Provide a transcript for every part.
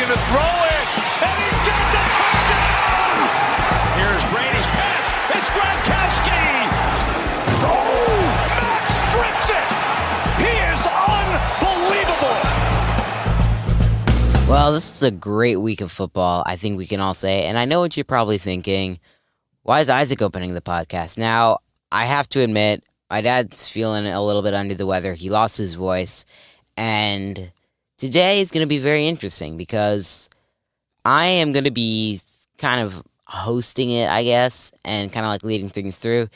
looking to throw it, and he's got the touchdown! Here's Brady's pass. It's Gronkowski! Oh, Max strips it! He is unbelievable! Well, this was a great week of football, I think we can all say. And I know what you're probably thinking. Why is Isaac opening the podcast? Now, I have to admit, my dad's feeling a little bit under the weather. He lost his voice. And today is going to be very interesting because I am going to be kind of hosting it, I guess, and kind of like leading things through.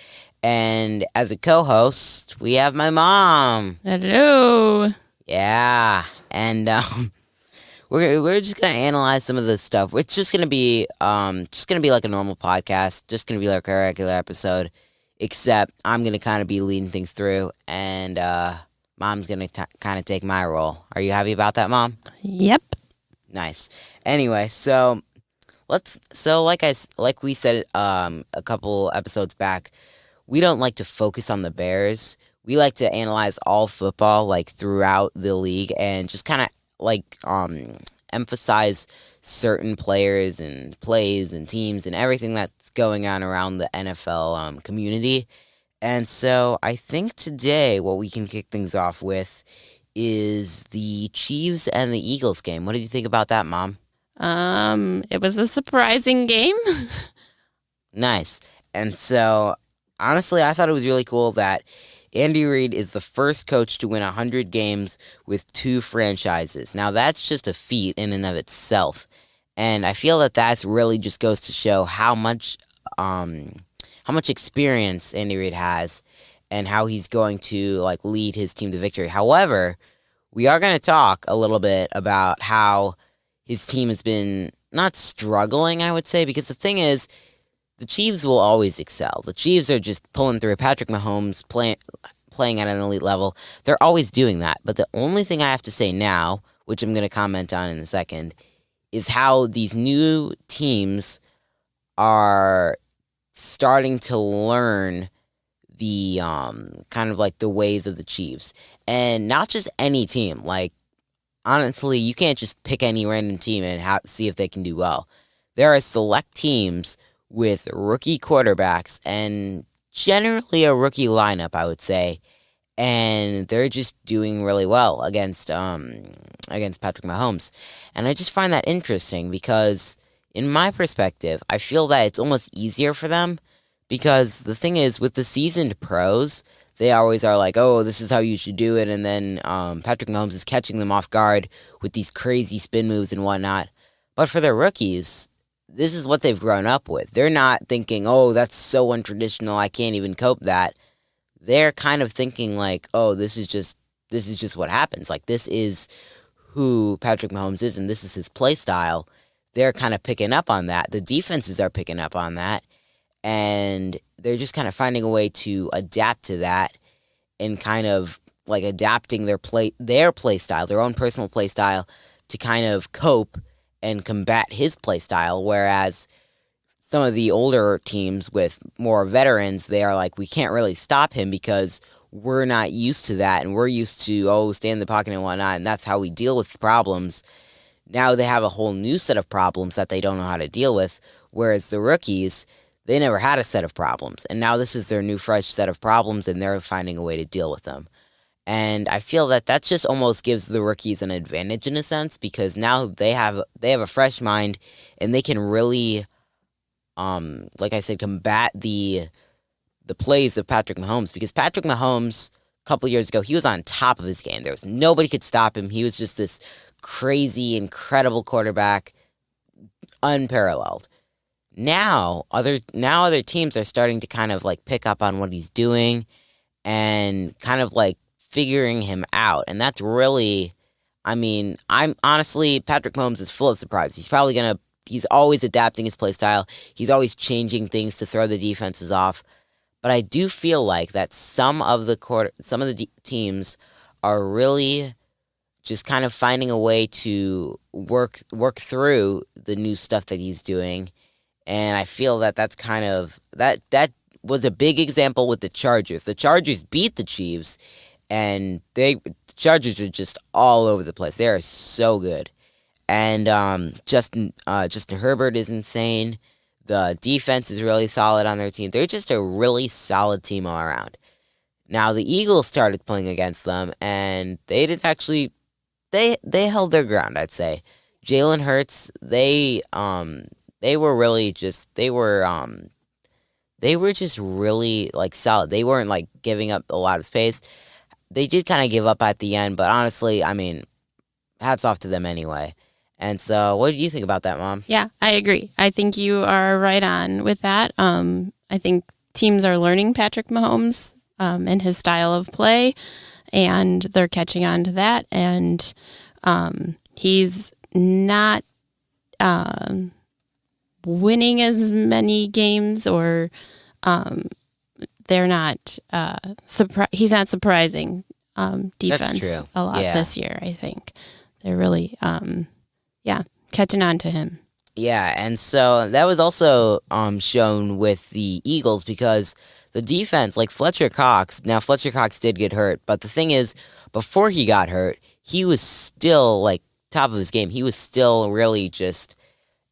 And as a co-host, we have my mom. Hello. Yeah. And we're just gonna analyze some of this stuff. It's just gonna be like a normal podcast, just gonna be like a regular episode, except I'm gonna kind of be leading things through, and Mom's gonna kind of take my role. Are you happy about that, Mom? Yep. Nice. Anyway, so like we said a couple episodes back, we don't like to focus on the Bears. We like to analyze all football, like throughout the league, and just kind of like emphasize certain players and plays and teams and everything that's going on around the NFL community. And so I think today what we can kick things off with is the Chiefs and the Eagles game. What did you think about that, Mom? It was a surprising game. Nice. And so honestly, I thought it was really cool that Andy Reid is the first coach to win 100 games with 2 franchises. Now, that's just a feat in and of itself. And I feel that that's really just goes to show how much experience Andy Reid has and how he's going to like lead his team to victory. However, we are going to talk a little bit about how his team has been not struggling, I would say, because the thing is, the Chiefs will always excel. The Chiefs are just pulling through. Patrick Mahomes playing at an elite level. They're always doing that. But the only thing I have to say now, which I'm going to comment on in a second, is how these new teams are starting to learn the kind of like the ways of the Chiefs. And not just any team. Like, honestly, you can't just pick any random team and see if they can do well. There are select teams with rookie quarterbacks and generally a rookie lineup, I would say, and they're just doing really well against Patrick Mahomes. And I just find that interesting because, in my perspective, I feel that it's almost easier for them because the thing is, with the seasoned pros, they always are like, oh, this is how you should do it, and then Patrick Mahomes is catching them off guard with these crazy spin moves and whatnot. But for their rookies, this is what they've grown up with. They're not thinking, oh, that's so untraditional, I can't even cope that. They're kind of thinking like, oh, this is just what happens. Like, this is who Patrick Mahomes is, and this is his play style. They're kind of picking up on that. The defenses are picking up on that, and they're just kind of finding a way to adapt to that and kind of like adapting their play style, their own personal play style, to kind of cope and combat his play style, whereas some of the older teams with more veterans, they are like, we can't really stop him because we're not used to that, and we're used to, stay in the pocket and whatnot, and that's how we deal with problems. Now they have a whole new set of problems that they don't know how to deal with, whereas the rookies, they never had a set of problems, and now this is their new fresh set of problems, and they're finding a way to deal with them. And I feel that just almost gives the rookies an advantage in a sense, because now they have a fresh mind, and they can really, like I said, combat the plays of Patrick Mahomes. Because Patrick Mahomes, a couple years ago, he was on top of his game. There was nobody could stop him. He was just this crazy, incredible quarterback, unparalleled. Now other teams are starting to kind of like pick up on what he's doing and kind of like figuring him out. And that's really, I'm honestly, Patrick Mahomes is full of surprises. He's always adapting his play style. He's always changing things to throw the defenses off. But I do feel like that some of the teams are really just kind of finding a way to work through the new stuff that he's doing. And I feel that that's kind of that was a big example with the Chargers. The Chargers beat the Chiefs, and the Chargers are just all over the place. They are so good. And Justin Herbert is insane. The defense is really solid on their team. They're just a really solid team all around. Now the Eagles started playing against them, and they did actually they held their ground. I'd say Jalen Hurts. They were really just they were just really like solid. They weren't like giving up a lot of space. They did kind of give up at the end, but honestly, I mean, hats off to them anyway. And so, what do you think about that, Mom? Yeah, I agree. I think you are right on with that. I think teams are learning Patrick Mahomes and his style of play, and they're catching on to that. And he's not winning as many games, or they're not. He's not surprising defense a lot this year. I think they're really, catching on to him. Yeah, and so that was also shown with the Eagles because the defense, like Fletcher Cox. Now Fletcher Cox did get hurt, but the thing is, before he got hurt, he was still like top of his game. He was still really just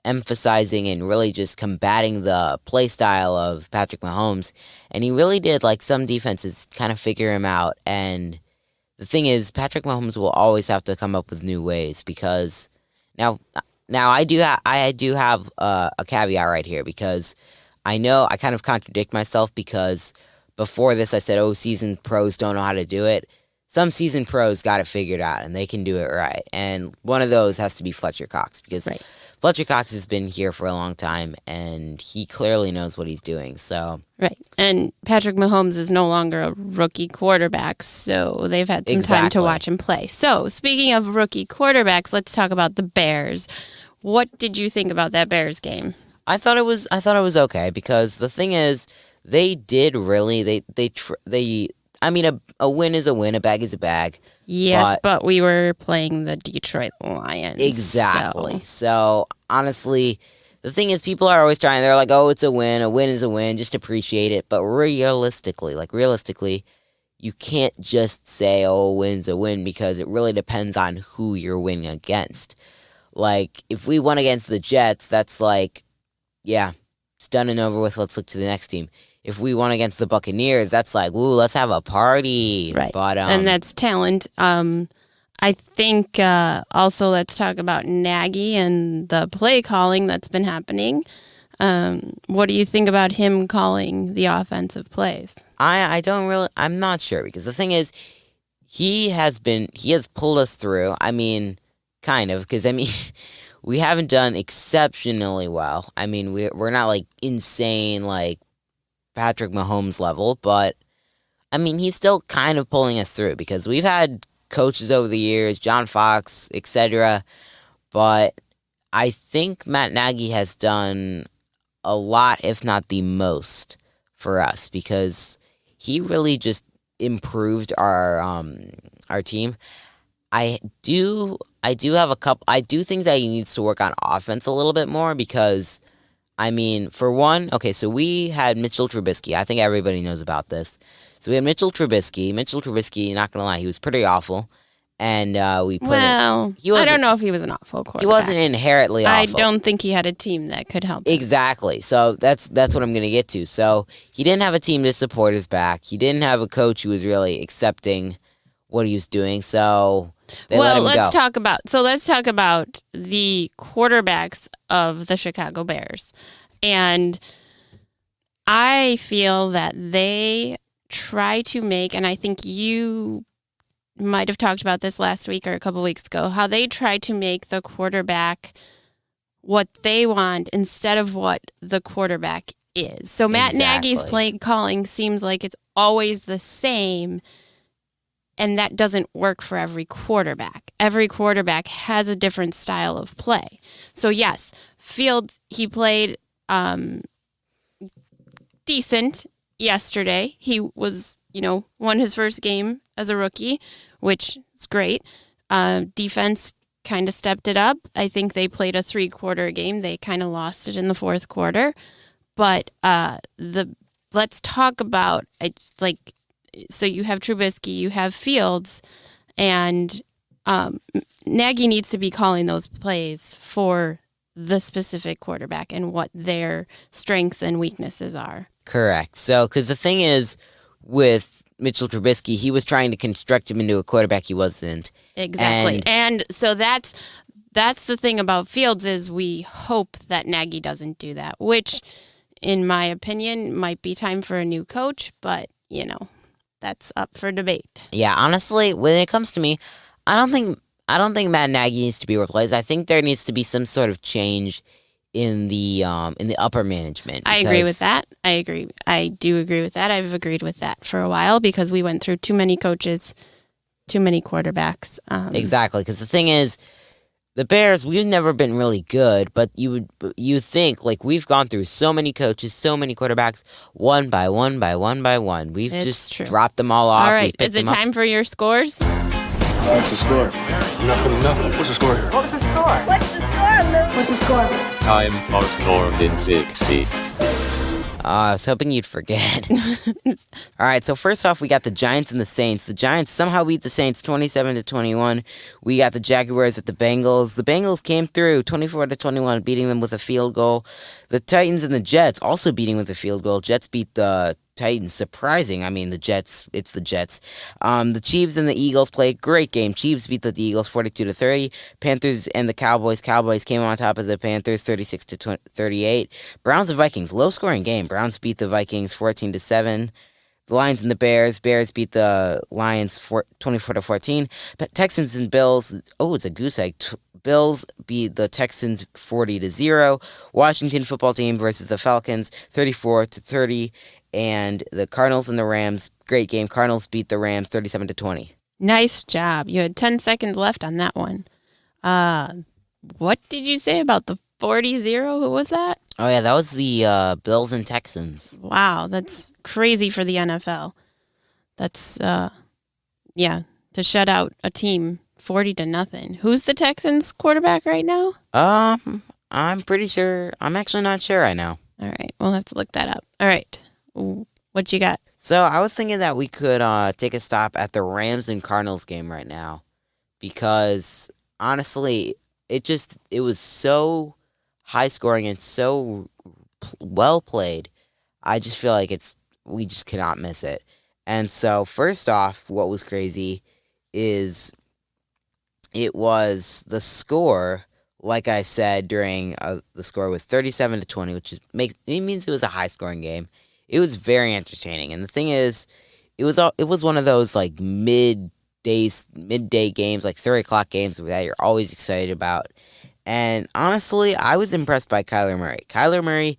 emphasizing and really just combating the play style of Patrick Mahomes, and he really did like some defenses kind of figure him out. And the thing is, Patrick Mahomes will always have to come up with new ways because now I do have a caveat right here because I know I kind of contradict myself because before this I said, oh, seasoned pros don't know how to do it. Some seasoned pros got it figured out and they can do it right, and one of those has to be Fletcher Cox because Fletcher Cox has been here for a long time, and he clearly knows what he's doing. So right, and Patrick Mahomes is no longer a rookie quarterback, so they've had some time to watch him play. So speaking of rookie quarterbacks, let's talk about the Bears. What did you think about that Bears game? I thought it was okay because the thing is, they did really I mean, a win is a win, a bag is a bag. Yes, but we were playing the Detroit Lions. Exactly. So, honestly, the thing is, people are always they're like, oh, it's a win is a win, just appreciate it. But realistically, you can't just say, oh, a win's a win because it really depends on who you're winning against. Like, if we won against the Jets, that's like, yeah, it's done and over with, let's look to the next team. If we won against the Buccaneers, that's like, ooh, let's have a party. Right. But, and that's talent. I think also let's talk about Nagy and the play calling that's been happening. What do you think about him calling the offensive plays? I'm not sure because the thing is, he has pulled us through. I mean, kind of, because I mean, we haven't done exceptionally well. I mean, we're not like insane, like Patrick Mahomes level, but I mean, he's still kind of pulling us through because we've had coaches over the years, John Fox, etc. But I think Matt Nagy has done a lot, if not the most, for us because he really just improved our team. I do think that he needs to work on offense a little bit more because, I mean, for one, okay, so we had Mitchell Trubisky. I think everybody knows about this. So we had Mitchell Trubisky. Mitchell Trubisky, not gonna lie, he was pretty awful. And I don't know if he was an awful quarterback. He wasn't inherently awful. I don't think he had a team that could help him. Exactly. So that's what I'm gonna get to. So he didn't have a team to support his back. He didn't have a coach who was really accepting what he was doing. So let's talk about the quarterbacks of the Chicago Bears. And I feel that they try to make, and I think you might have talked about this last week or a couple weeks ago, how they try to make the quarterback what they want instead of what the quarterback is. So Matt Nagy's play calling seems like it's always the same, and that doesn't work for every quarterback. Every quarterback has a different style of play. So yes, Fields, he played decent yesterday. He was, won his first game as a rookie, which is great. Defense kind of stepped it up. I think they played a 3-quarter game. They kind of lost it in the fourth quarter. But let's talk about, so you have Trubisky, you have Fields, and Nagy needs to be calling those plays for the specific quarterback and what their strengths and weaknesses are. Correct. So, because the thing is, with Mitchell Trubisky, he was trying to construct him into a quarterback he wasn't. Exactly. And so that's the thing about Fields is we hope that Nagy doesn't do that, which, in my opinion, might be time for a new coach, but, that's up for debate. Yeah, honestly, when it comes to me, I don't think Matt Nagy needs to be replaced. I think there needs to be some sort of change in the upper management. I agree with that. I do agree with that. I've agreed with that for a while because we went through too many coaches, too many quarterbacks. Exactly, because the thing is, the Bears, we've never been really good, but you think, like, we've gone through so many coaches, so many quarterbacks, one by one by one by one. We've dropped them all off. All right, is it time for your scores? What's the score? Nothing. What's the score here? What's the score? What's the score, Luke? What's the score? Time for scores in 60. I was hoping you'd forget. All right, so first off, we got the Giants and the Saints. The Giants somehow beat the Saints 27-21. We got the Jaguars at the Bengals. The Bengals came through 24-21, beating them with a field goal. The Titans and the Jets also beating with a field goal. Jets beat the Titans. Surprising. I mean, the Jets. It's the Jets. The Chiefs and the Eagles played great game. Chiefs beat the Eagles 42-30. Panthers and the Cowboys. Cowboys came on top of the Panthers 36-38. Browns and Vikings. Low scoring game. Browns beat the Vikings 14-7. The Lions and the Bears. Bears beat the Lions 24-14. But Texans and Bills. Oh, it's a goose egg. Bills beat the Texans 40-0. Washington football team versus the Falcons 34-30. And the Cardinals and the Rams, great game. Cardinals beat the Rams 37-20. Nice job. You had 10 seconds left on that one. What did you say about the 40-0? Who was that? Oh, yeah, that was the Bills and Texans. Wow, that's crazy for the NFL. That's, to shut out a team 40-0. Who's the Texans quarterback right now? I'm pretty sure. I'm actually not sure right now. All right, we'll have to look that up. All right. What you got? So I was thinking that we could take a stop at the Rams and Cardinals game right now, because honestly, it was so high scoring and so well played. I just feel like we just cannot miss it. And so first off, what was crazy is it was the score. Like I said, during the score was 37-20, which means it was a high scoring game. It was very entertaining, and the thing is, it was one of those like midday games, like 3:00 games that you're always excited about. And honestly, I was impressed by Kyler Murray. Kyler Murray,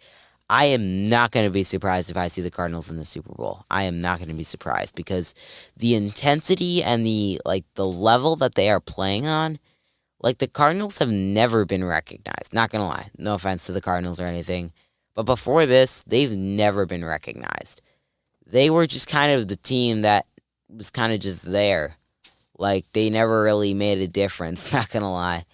I am not going to be surprised if I see the Cardinals in the Super Bowl. I am not going to be surprised because the intensity and the level that they are playing on. Like, the Cardinals have never been recognized. Not gonna lie. No offense to the Cardinals or anything. But before this, they've never been recognized. They were just kind of the team that was kind of just there. Like, they never really made a difference, not gonna lie.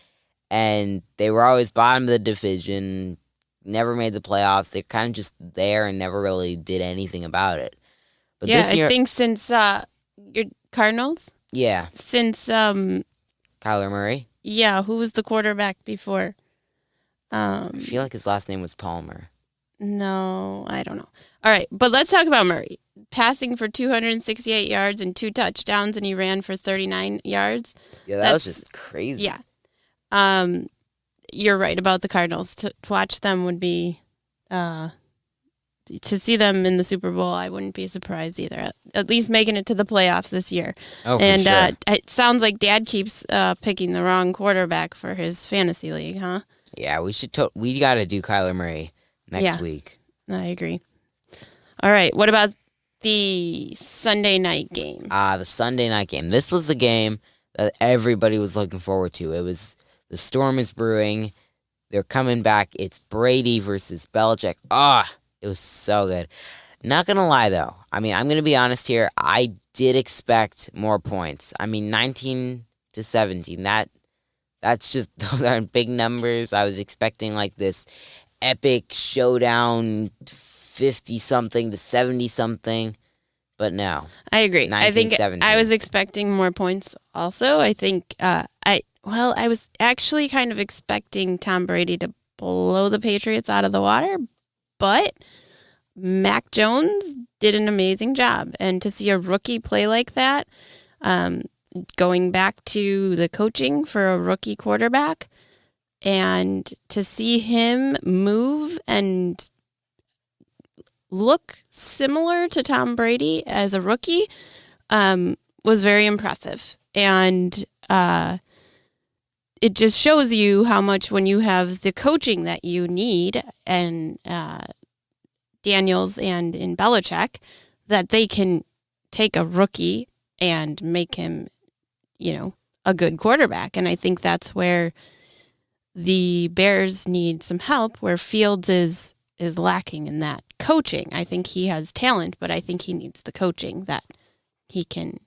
And they were always bottom of the division, never made the playoffs. They're kind of just there and never really did anything about it. But yeah, this year, I think since your Cardinals? Yeah. Since Kyler Murray? Yeah, who was the quarterback before? I feel like his last name was Palmer. No, I don't know. All right, but let's talk about Murray. Passing for 268 yards and 2 touchdowns, and he ran for 39 yards. Yeah, that's was just crazy. Yeah. You're right about the Cardinals. To watch them would be... to see them in the Super Bowl, I wouldn't be surprised either. At least making it to the playoffs this year. Oh, for sure. It sounds like Dad keeps picking the wrong quarterback for his fantasy league, huh? Yeah, we got to do Kyler Murray next week. I agree. All right, what about the Sunday night game? The Sunday night game. This was the game that everybody was looking forward to. It was the storm is brewing. They're coming back. It's Brady versus Belichick. It was so good. Not going to lie, though. I mean, I'm going to be honest here. I did expect more points. I mean, 19-17. That's just, those aren't big numbers. I was expecting like this epic showdown, 50-something to 70-something. But no. I agree. I think 19-17. I was expecting more points also. I think I was actually kind of expecting Tom Brady to blow the Patriots out of the water, but Mac Jones did an amazing job. And to see a rookie play like that, going back to the coaching for a rookie quarterback, and to see him move and look similar to Tom Brady as a rookie was very impressive. And it just shows you how much, when you have the coaching that you need, and Daniels and in Belichick, that they can take a rookie and make him, a good quarterback. And I think that's where the Bears need some help, where Fields is lacking in that coaching. I think he has talent, but I think he needs the coaching that he can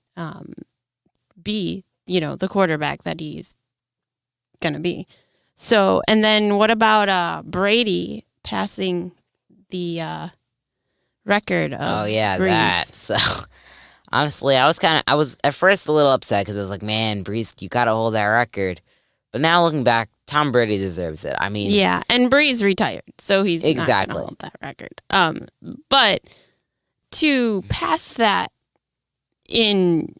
be, the quarterback that he's going to be. So, and then what about Brady passing the record of Breeze? That. So, honestly, I was at first a little upset because I was like, man, Breeze, you got to hold that record. But now looking back, Tom Brady deserves it. I mean, yeah, and Breeze retired, so he's not going to hold that record. But to pass that in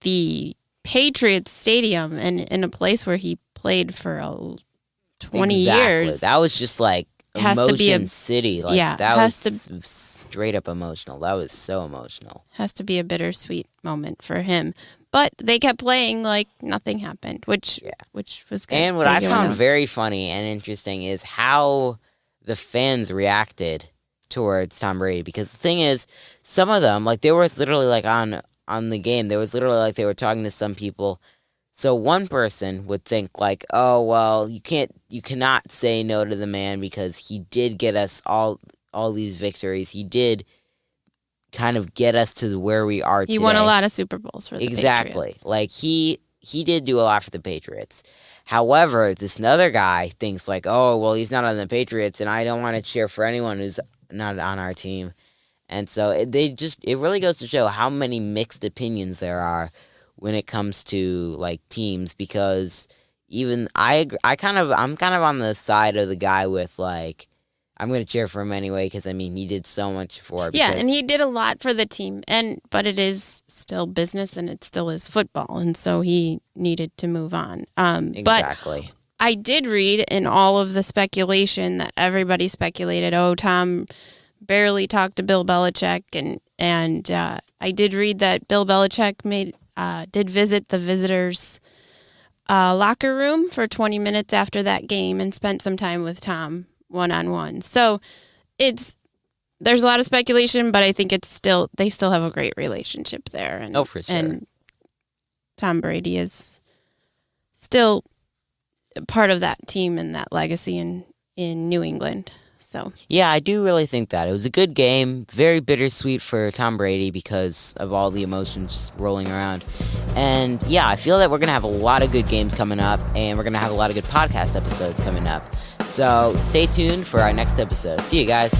the Patriots stadium and in a place where he played for 20 years, that was just like emotion city. Like, that was straight up emotional. That was so emotional. Has to be a bittersweet moment for him. But they kept playing like nothing happened, which was good. And what I found very funny and interesting is how the fans reacted towards Tom Brady. Because the thing is, some of them, like, they were literally like on the game, there was literally like they were talking to some people. So one person would think like, oh, well, you cannot say no to the man because he did get us all these victories. He did kind of get us to where we are today. He won a lot of Super Bowls for the Patriots. Like, he did do a lot for the Patriots. However, this other guy thinks like, oh, well, he's not on the Patriots, and I don't want to cheer for anyone who's not on our team. And so it really goes to show how many mixed opinions there are when it comes to like teams, because even I'm kind of on the side of the guy with like, I'm going to cheer for him anyway because, I mean, he did so much for it. Yeah, and he did a lot for the team, but it is still business and it still is football, and so he needed to move on. Exactly. But I did read in all of the speculation that everybody speculated, oh, Tom barely talked to Bill Belichick, and I did read that Bill Belichick did visit the visitors' locker room for 20 minutes after that game and spent some time with Tom one-on-one. So there's a lot of speculation, but I think they still have a great relationship there. And, for sure. And Tom Brady is still part of that team and that legacy in New England. So yeah, I do really think that. It was a good game, very bittersweet for Tom Brady because of all the emotions just rolling around. And yeah, I feel that we're going to have a lot of good games coming up, and we're going to have a lot of good podcast episodes coming up. So stay tuned for our next episode. See you guys.